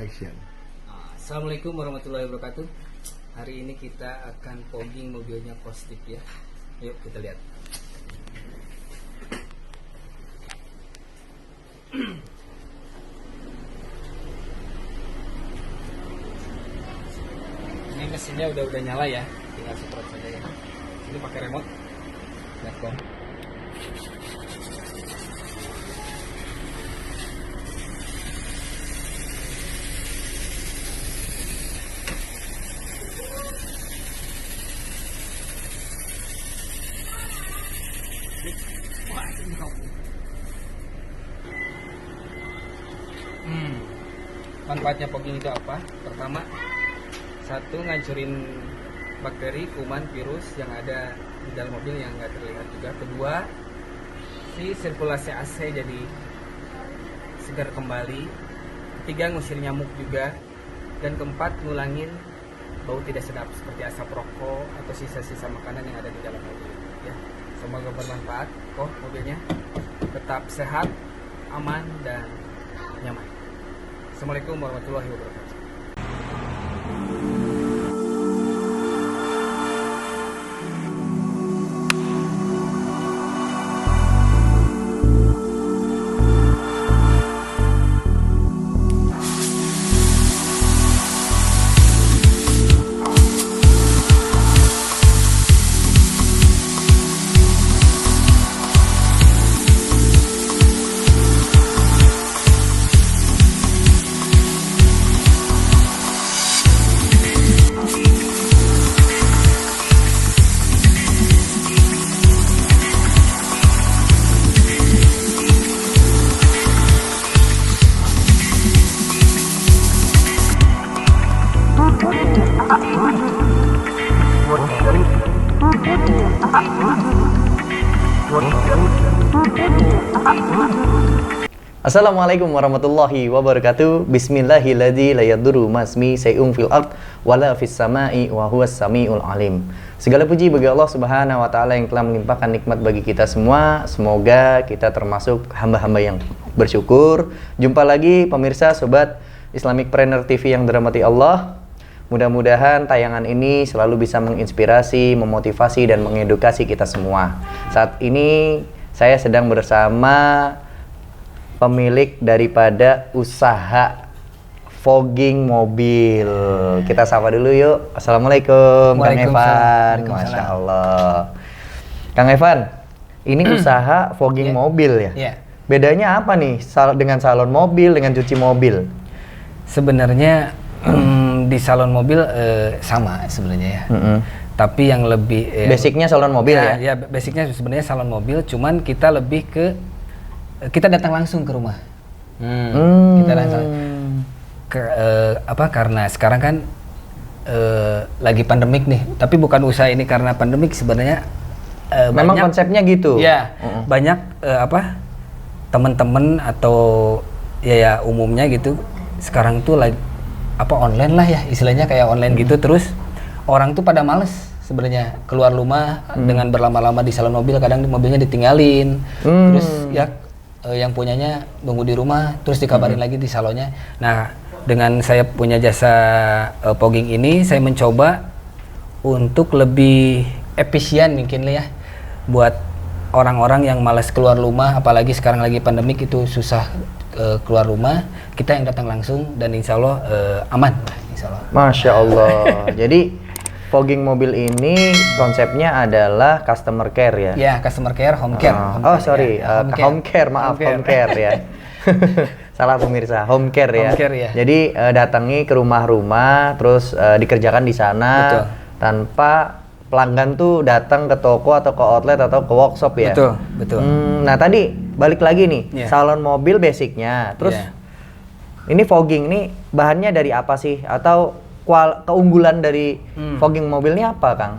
Action. Assalamualaikum warahmatullahi wabarakatuh. Hari ini kita akan fogging mobilnya Kostik ya. Yuk kita lihat. Ini mesinnya udah nyala ya. Tinggal semprot saja ya. Ini pakai remote. Lihat dong. Manfaatnya fogging itu apa? Pertama, satu ngancurin bakteri, kuman, virus yang ada di dalam mobil yang nggak terlihat juga. Kedua, si sirkulasi AC jadi segar kembali. Ketiga, ngusir nyamuk juga. Dan keempat, ngulangin bau tidak sedap seperti asap rokok atau sisa-sisa makanan yang ada di dalam mobil. Ya, semoga bermanfaat. Mobilnya tetap sehat, aman dan nyaman. Assalamualaikum warahmatullahi wabarakatuh. Assalamualaikum warahmatullahi wabarakatuh. Bismillahirrahmanirrahim. La yadurru masmi say'un fil ard wala fis sama'i wa huwas samiul alim. Segala puji bagi Allah Subhanahu wa taala yang telah melimpahkan nikmat bagi kita semua. Semoga kita termasuk hamba-hamba yang bersyukur. Jumpa lagi pemirsa sobat Islamic Planner TV yang dirahmati Allah. Mudah-mudahan tayangan ini selalu bisa menginspirasi, memotivasi dan mengedukasi kita semua. Saat ini saya sedang bersama pemilik daripada usaha fogging mobil. Kita sapa dulu yuk. Assalamualaikum Kang Evan. Masya Allah. Kang Evan, ini usaha fogging mobil ya? Iya. Bedanya apa nih dengan salon mobil, dengan cuci mobil? Sebenarnya di salon mobil sama sebenarnya ya. Tapi yang lebih basicnya salon mobil ya? Ya, basicnya sebenarnya salon mobil, cuman kita lebih ke kita datang langsung ke rumah. Kita datang ke karena sekarang kan lagi pandemik nih. Tapi bukan usaha ini karena pandemik sebenarnya. Memang banyak, konsepnya gitu. Ya, banyak teman-teman atau ya umumnya gitu. Sekarang tuh lagi online lah ya, istilahnya kayak online gitu. Terus orang tuh pada males sebenarnya keluar rumah dengan berlama-lama di salon mobil. Kadang mobilnya ditinggalin. Terus ya yang punyanya nunggu di rumah, terus dikabarin lagi di salonnya. Nah, dengan saya punya jasa fogging ini, saya mencoba untuk lebih efisien mungkin lah ya, buat orang-orang yang malas keluar rumah, apalagi sekarang lagi pandemik itu susah keluar rumah. Kita yang datang langsung dan insya Allah aman. Insya Allah. Masya Allah. Jadi fogging mobil ini konsepnya adalah customer care ya? Ya, customer care, home care. Home care, maaf, home care ya. Salah pemirsa, home care ya. Home care ya. Jadi datangi ke rumah-rumah, terus dikerjakan di sana. Betul. Tanpa pelanggan tuh datang ke toko atau ke outlet atau ke workshop ya? Betul, betul. Nah tadi balik lagi nih, salon mobil basicnya. Terus ini fogging, ini bahannya dari apa sih? Atau keunggulan dari fogging mobil ini apa, Kang?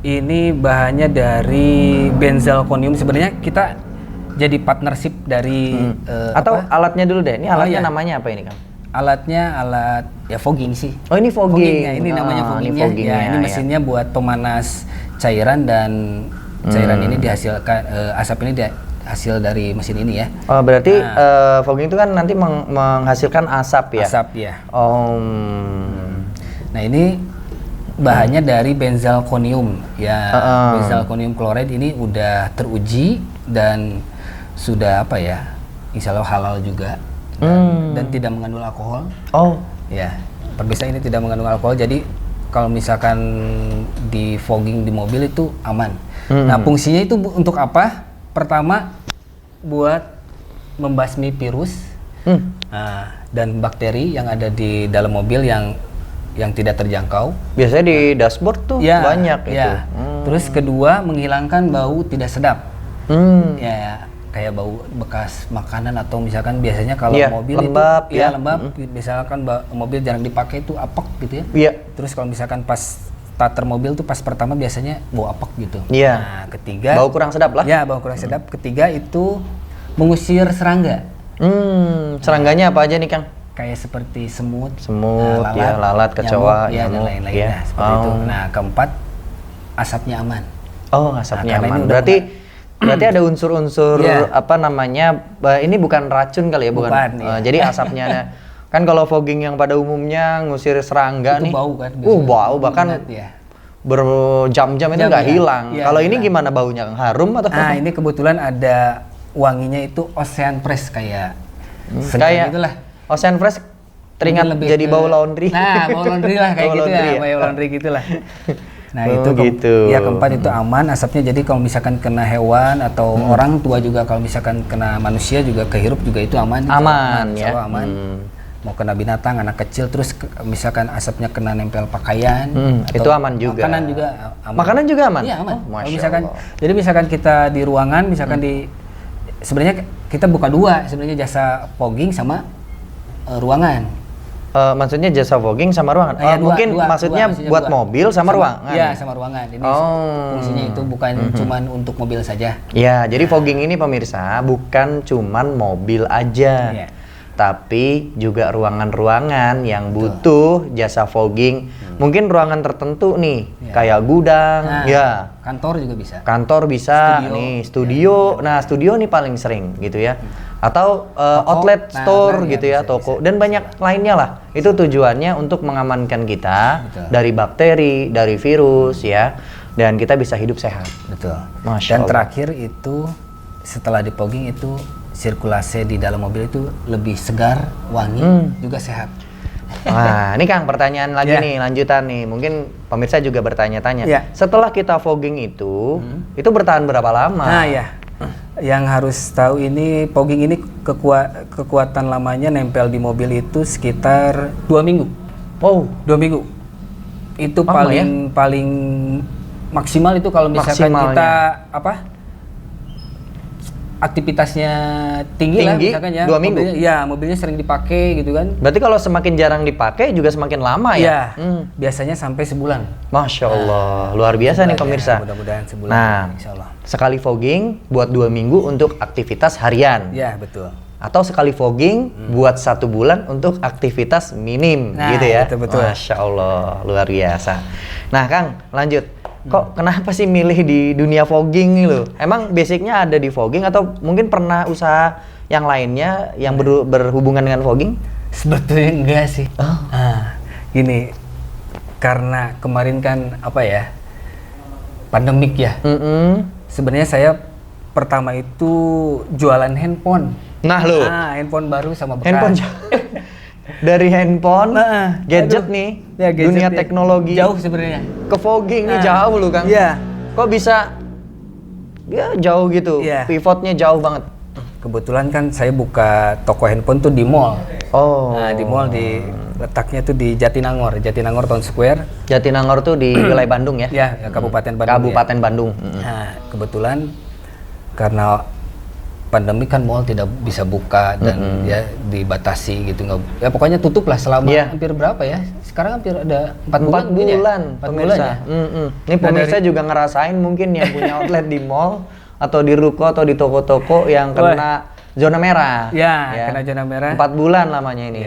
Ini bahannya dari benzalkonium. Sebenarnya kita jadi partnership dari atau alatnya dulu deh. Ini alatnya namanya apa ini, Kang? Alatnya alat ya fogging sih. Oh, ini fogging. Ini namanya foggingnya. Ini ini mesinnya buat pemanas cairan dan cairan ini dihasilkan asap ini hasil dari mesin ini ya. Oh, berarti fogging itu kan nanti menghasilkan asap ya? Asap ya. Oh. Nah ini bahannya dari benzalkonium ya. Benzalkonium chloride ini udah teruji dan sudah apa ya? Insya Allah halal juga dan tidak mengandung alkohol. Oh. Ya, perbisa ini tidak mengandung alkohol. Jadi kalau misalkan di fogging di mobil itu aman. Nah fungsinya itu untuk apa? Pertama buat membasmi virus dan bakteri yang ada di dalam mobil yang tidak terjangkau. Biasanya di dashboard tuh banyak itu. Terus kedua menghilangkan bau tidak sedap. Ya, kayak bau bekas makanan atau misalkan biasanya kalau mobil lembab, itu lembab. Misalkan mobil jarang dipakai itu apek gitu ya. Iya. Terus kalau misalkan pas starter mobil tuh pas pertama biasanya bau apek gitu. Iya. Nah, ketiga bau kurang sedap lah. Ya, bau kurang sedap. Ketiga itu mengusir serangga. Serangganya apa aja nih, Kang? Kayak seperti semut, lalat, kecoa, dan nyamuk, lain-lain. Nah, seperti itu. Nah, keempat asapnya aman. Oh, asapnya karena aman. ini Berarti ada unsur-unsur apa namanya? Ini bukan racun kali ya, bukan? Jadi asapnya kan kalau fogging yang pada umumnya ngusir serangga itu nih. Bau kan. Bau bahkan berjam-jam itu nggak hilang. Kalau ini gimana baunya? Harum atau? Nah, ini kebetulan ada wanginya itu Ocean Fresh kayak kayak gitulah. Ocean Fresh teringat jadi bau laundry. Nah, bau laundry lah kayak gitu ya, bau laundry gitulah. Nah, itu gitu. Ya keempat itu aman asapnya. Jadi kalau misalkan kena hewan atau orang tua juga, kalau misalkan kena manusia juga kehirup juga itu aman. Aman ya. Aman. Mau kena binatang, anak kecil, terus misalkan asapnya kena nempel pakaian, itu aman juga. Makanan juga aman. Makanan juga aman. Iya aman. Kalau misalkan, jadi misalkan kita di ruangan, misalkan sebenarnya kita buka dua sebenarnya jasa fogging sama ruangan. Maksudnya jasa fogging sama ruangan? Mungkin maksudnya buat mobil sama ruangan? Iya, sama ruangan. Ini fungsinya itu bukan cuman untuk mobil saja. Ya, jadi fogging ini pemirsa bukan cuman mobil aja. Tapi juga ruangan-ruangan yang butuh jasa fogging. Mungkin ruangan tertentu nih, kayak gudang, kantor juga bisa. Kantor bisa, studio. Nah, studio nih paling sering gitu ya. Atau outlet store gitu ya, toko dan banyak lainnya lah. Itu tujuannya untuk mengamankan kita dari bakteri, dari virus ya, dan kita bisa hidup sehat. Betul. Masya Dan Allah. terakhir itu setelah di fogging itu sirkulasi di dalam mobil itu lebih segar, wangi, juga sehat. Wah, ini Kang pertanyaan lagi nih, lanjutan nih. Mungkin pemirsa juga bertanya-tanya. Setelah kita fogging itu bertahan berapa lama? Nah ya, yang harus tahu ini fogging ini kekuatan lamanya nempel di mobil itu sekitar 2 minggu. Oh, 2 minggu. Itu lama paling maksimal itu kalau misalkan kita aktivitasnya tinggi lah misalkan ya. 2 minggu? Mobilnya sering dipakai gitu kan. Berarti kalau semakin jarang dipakai juga semakin lama ya? Biasanya sampai sebulan. Masya Allah, luar biasa nih pemirsa. Mudah-mudahan sebulan. Nah, insya Allah. Sekali fogging buat 2 minggu untuk aktivitas harian. Ya, betul. Atau sekali fogging buat 1 bulan untuk aktivitas minim, gitu ya? Betul. Masya Allah, luar biasa. Nah Kang, lanjut. Kok kenapa sih milih di dunia fogging loh? Emang basicnya ada di fogging atau mungkin pernah usaha yang lainnya yang berhubungan dengan fogging? Sebetulnya enggak sih. Gini, karena kemarin kan pandemik ya. Sebenarnya saya pertama itu jualan handphone. Nah lo. Handphone baru sama bekas. Handphone dari handphone, gadget nih, gadget dunia teknologi jauh sebenarnya. Ke fogging nih jauh lu Kang. Iya. Kok bisa? Ya jauh gitu. Pivotnya jauh banget. Kebetulan kan saya buka toko handphone tuh di mall. Nah, di mall letaknya tuh di Jatinangor Town Square. Jatinangor tuh di wilayah Bandung ya? Ya, Kabupaten Bandung. Kabupaten Bandung. Nah, kebetulan karena pandemi kan mall tidak bisa buka dan ya dibatasi gitu, nggak ya pokoknya tutup lah selama hampir berapa ya, sekarang hampir ada 4 bulan pemirsa ya? Ini pemirsa juga ngerasain mungkin yang punya outlet di mall atau di ruko atau di toko-toko yang kena zona merah kena zona merah 4 bulan lamanya ini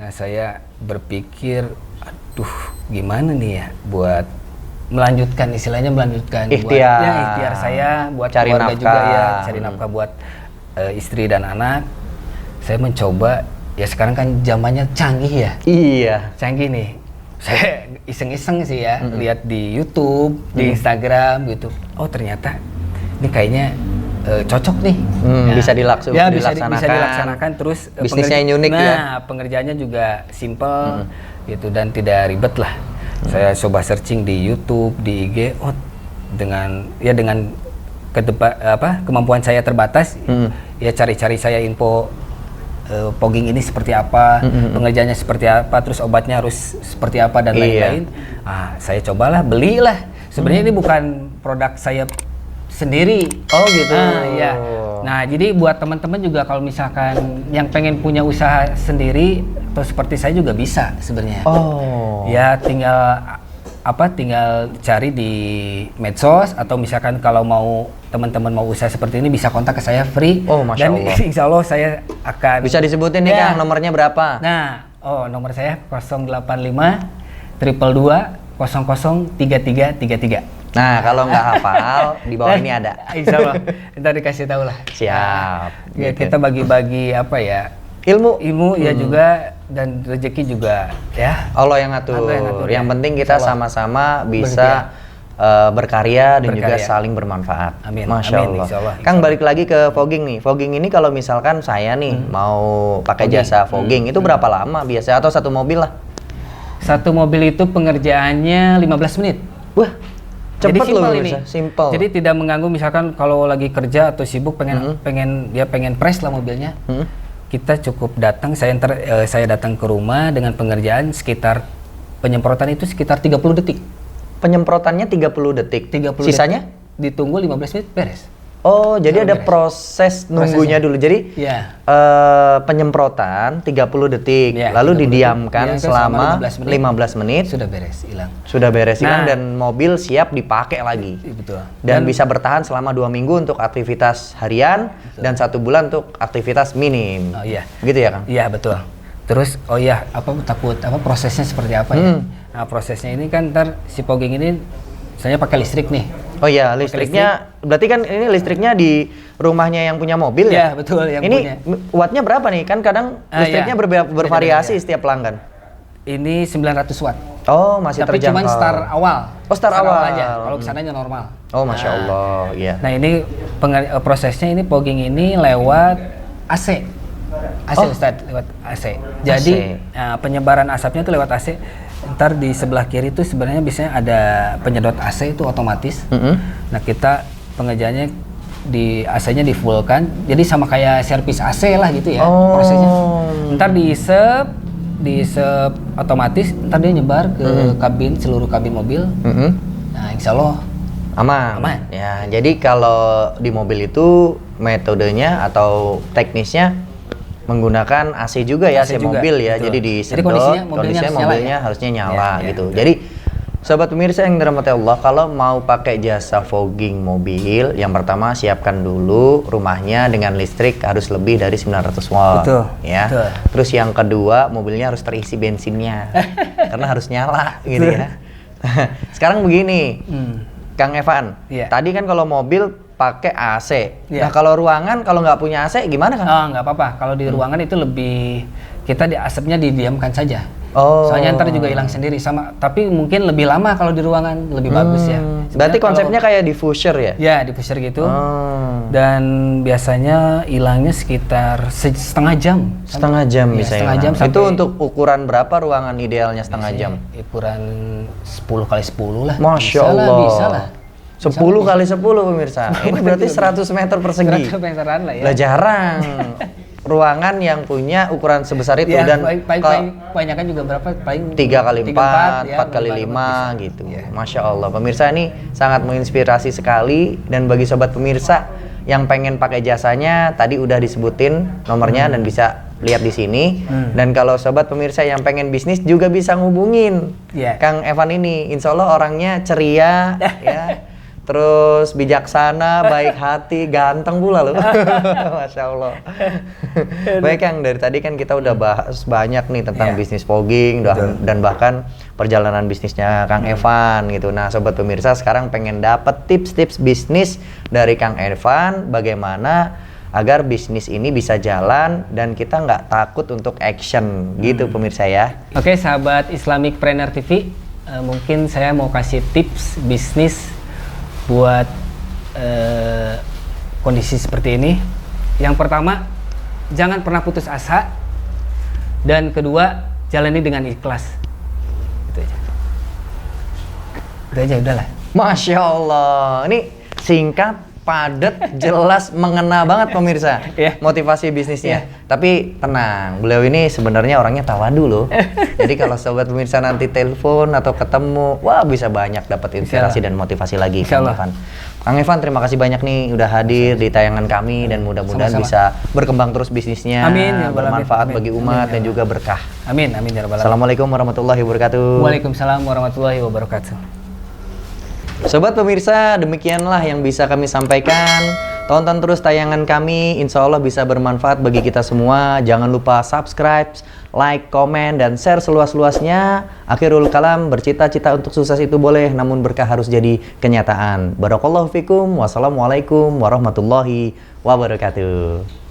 Nah saya berpikir aduh gimana nih ya buat melanjutkan, istilahnya melanjutkan Ikhtiar. buat ikhtiar saya buat Cari keluarga nafkah. juga ya, cari nafkah buat istri dan anak. Saya mencoba, ya sekarang kan zamannya canggih ya. Iya. Canggih nih. Saya iseng-iseng sih ya, lihat di YouTube, di Instagram gitu. Oh, ternyata ini kayaknya cocok nih. Bisa Ya, bisa dilaksanakan. Terus bisnisnya yang unik ya. Pengerjaannya juga simple gitu dan tidak ribet lah. Saya coba searching di YouTube, di IG, dengan kemampuan saya terbatas, ya cari-cari saya info fogging ini seperti apa, pengerjaannya seperti apa, terus obatnya harus seperti apa dan lain-lain. Saya cobalah, belilah. Sebenarnya ini bukan produk saya sendiri. Oh gitu. Iya. Nah, jadi buat teman-teman juga kalau misalkan yang pengen punya usaha sendiri atau seperti saya juga bisa sebenarnya. Oh. Ya tinggal cari di medsos atau misalkan kalau mau teman-teman mau usaha seperti ini bisa kontak ke saya free. Oh, Masya dan Allah. insya Allah saya akan Bisa disebutin nih Kang, nomornya berapa? Nah, nomor saya 085 222 003333. Nah, kalau nggak hafal, di bawah ini ada. Insya Allah, ntar dikasih tahu lah. Siap. Ya, Gitu. kita bagi-bagi ilmu ya juga dan rezeki juga ya. Allah yang ngatur. Allah yang ngatur, Yang ya. penting kita Insya Allah. sama-sama bisa berkarya dan juga saling bermanfaat. Amin. Masya Amin, Allah. insya Allah. Kang, balik lagi ke fogging nih. Fogging ini kalau misalkan saya nih mau pakai jasa fogging, itu berapa lama biasa atau satu mobil lah? Satu mobil itu pengerjaannya 15 menit. Wah, Jadi cepet loh simpel ini. bisa. Simple. Jadi tidak mengganggu misalkan kalau lagi kerja atau sibuk pengen press lah mobilnya. Kita cukup datang, saya datang ke rumah dengan pengerjaan sekitar penyemprotan itu sekitar 30 detik. Penyemprotannya 30 detik. 30 Sisanya? detik, ditunggu 15 menit beres. Oh, jadi ada beres. proses nunggunya dulu. Jadi Iya. penyemprotan 30 detik, Ya, lalu 30 didiamkan detik. selama 15 15 menit. Sudah beres, hilang. Sudah beres hilang Nah. dan mobil siap dipakai lagi. Betul. Dan bisa bertahan selama 2 minggu untuk aktivitas harian dan 1 bulan untuk aktivitas minim. Oh iya. Gitu ya, Kang? Iya, betul. Terus takut prosesnya seperti apa ya? Nah, prosesnya ini kan ntar si fogging ini saya pakai listrik nih. Oh iya, listriknya berarti kan ini listriknya di rumahnya yang punya mobil ya? Iya, betul, yang ini punya. wattnya berapa nih? Kan kadang listriknya iya. bervariasi Beda-beda. setiap pelanggan. Ini 900 watt. Oh, masih Tapi terjangkau. cuman start awal. Oh, start awal. aja. Kalau kesananya normal. Oh, Masya Allah, iya. Nah, ini prosesnya ini fogging ini lewat AC. AC Ustadz, lewat AC. Jadi penyebaran asapnya itu lewat AC. Ntar di sebelah kiri itu sebenarnya biasanya ada penyedot AC itu otomatis. Nah, kita pengerjaannya di AC-nya di fullkan. Jadi sama kayak servis AC lah gitu ya prosesnya. Ntar diisep otomatis, ntar dia nyebar ke seluruh kabin mobil. Nah, insya Allah Aman. Ya, jadi kalau di mobil itu metodenya atau teknisnya menggunakan AC juga ya, AC juga, mobil ya. betul. Jadi Jadi disedot, kondisinya mobilnya harusnya nyala Ya, gitu. betul. Jadi sobat pemirsa yang dirahmati Allah, kalau mau pakai jasa fogging mobil, yang pertama siapkan dulu rumahnya dengan listrik harus lebih dari 900 watt. Betul, Ya. betul. Terus yang kedua, mobilnya harus terisi bensinnya. Karena harus nyala gitu ya. Sekarang begini. Kang Evan, Iya. tadi kan kalau mobil pakai AC. Iya. Nah, kalau ruangan kalau nggak punya AC gimana, Kang? nggak apa-apa. Kalau di ruangan itu lebih kita asapnya didiamkan saja. Oh. Soalnya ntar juga hilang sendiri tapi mungkin lebih lama kalau di ruangan lebih bagus ya. Berarti konsepnya kayak diffuser ya? Ya, diffuser gitu. Oh. Dan biasanya hilangnya sekitar setengah jam. Setengah jam Ya, bisa setengah hilang. jam Itu sampai- untuk ukuran berapa ruangan idealnya setengah jam? Ukuran 10 kali 10 lah. Masya Allah. Bisa lah. 10 kali 10 pemirsa. Ini berarti 100 meter persegi. 100 meteran lah ya. Lah jarang ruangan yang punya ukuran sebesar itu Ya, dan kebanyakan juga berapa? Paling 3 kali 4, 4 kali 5 bisa. gitu. Ya. Masya Allah. Pemirsa ini sangat menginspirasi sekali dan bagi sobat pemirsa yang pengen pakai jasanya tadi udah disebutin nomornya dan bisa lihat di sini. Dan kalau sobat pemirsa yang pengen bisnis juga bisa ngubungin Ya. Kang Evan ini. Insya Allah orangnya ceria ya. Terus bijaksana, baik hati, ganteng pula loh. Masya Allah. Baik Kang, dari tadi kan kita udah bahas banyak nih tentang Iya. bisnis fogging dan bahkan perjalanan bisnisnya Kang Evan gitu. Nah, sobat pemirsa sekarang pengen dapat tips-tips bisnis dari Kang Evan bagaimana agar bisnis ini bisa jalan dan kita nggak takut untuk action gitu pemirsa ya. Oke, sahabat Islamic Trainer TV, mungkin saya mau kasih tips bisnis buat kondisi seperti ini. Yang pertama, jangan pernah putus asa, dan kedua, jalani dengan ikhlas. Itu aja udahlah. Masya Allah, ini singkat, padat, jelas, mengena banget pemirsa. Iya. Motivasi bisnisnya. Tapi tenang, beliau ini sebenarnya orangnya tawadu loh. Jadi kalau sobat pemirsa nanti telepon atau ketemu, wah bisa banyak dapat inspirasi dan motivasi lagi. Kang Evan. Kang Evan, terima kasih banyak nih udah hadir di tayangan kami dan mudah-mudahan bisa berkembang terus bisnisnya. Amin, ya Rabbal alamin. Bermanfaat bagi umat Amin, dan juga berkah. Amin, amin ya Rabbal alamin. Assalamualaikum warahmatullahi wabarakatuh. Waalaikumsalam warahmatullahi wabarakatuh. Sobat pemirsa, demikianlah yang bisa kami sampaikan. Tonton terus tayangan kami, insya Allah bisa bermanfaat bagi kita semua. Jangan lupa subscribe, like, komen, dan share seluas-luasnya. Akhirul kalam, bercita-cita untuk sukses itu boleh, namun berkah harus jadi kenyataan. Barakallahu fikum, wassalamualaikum warahmatullahi wabarakatuh.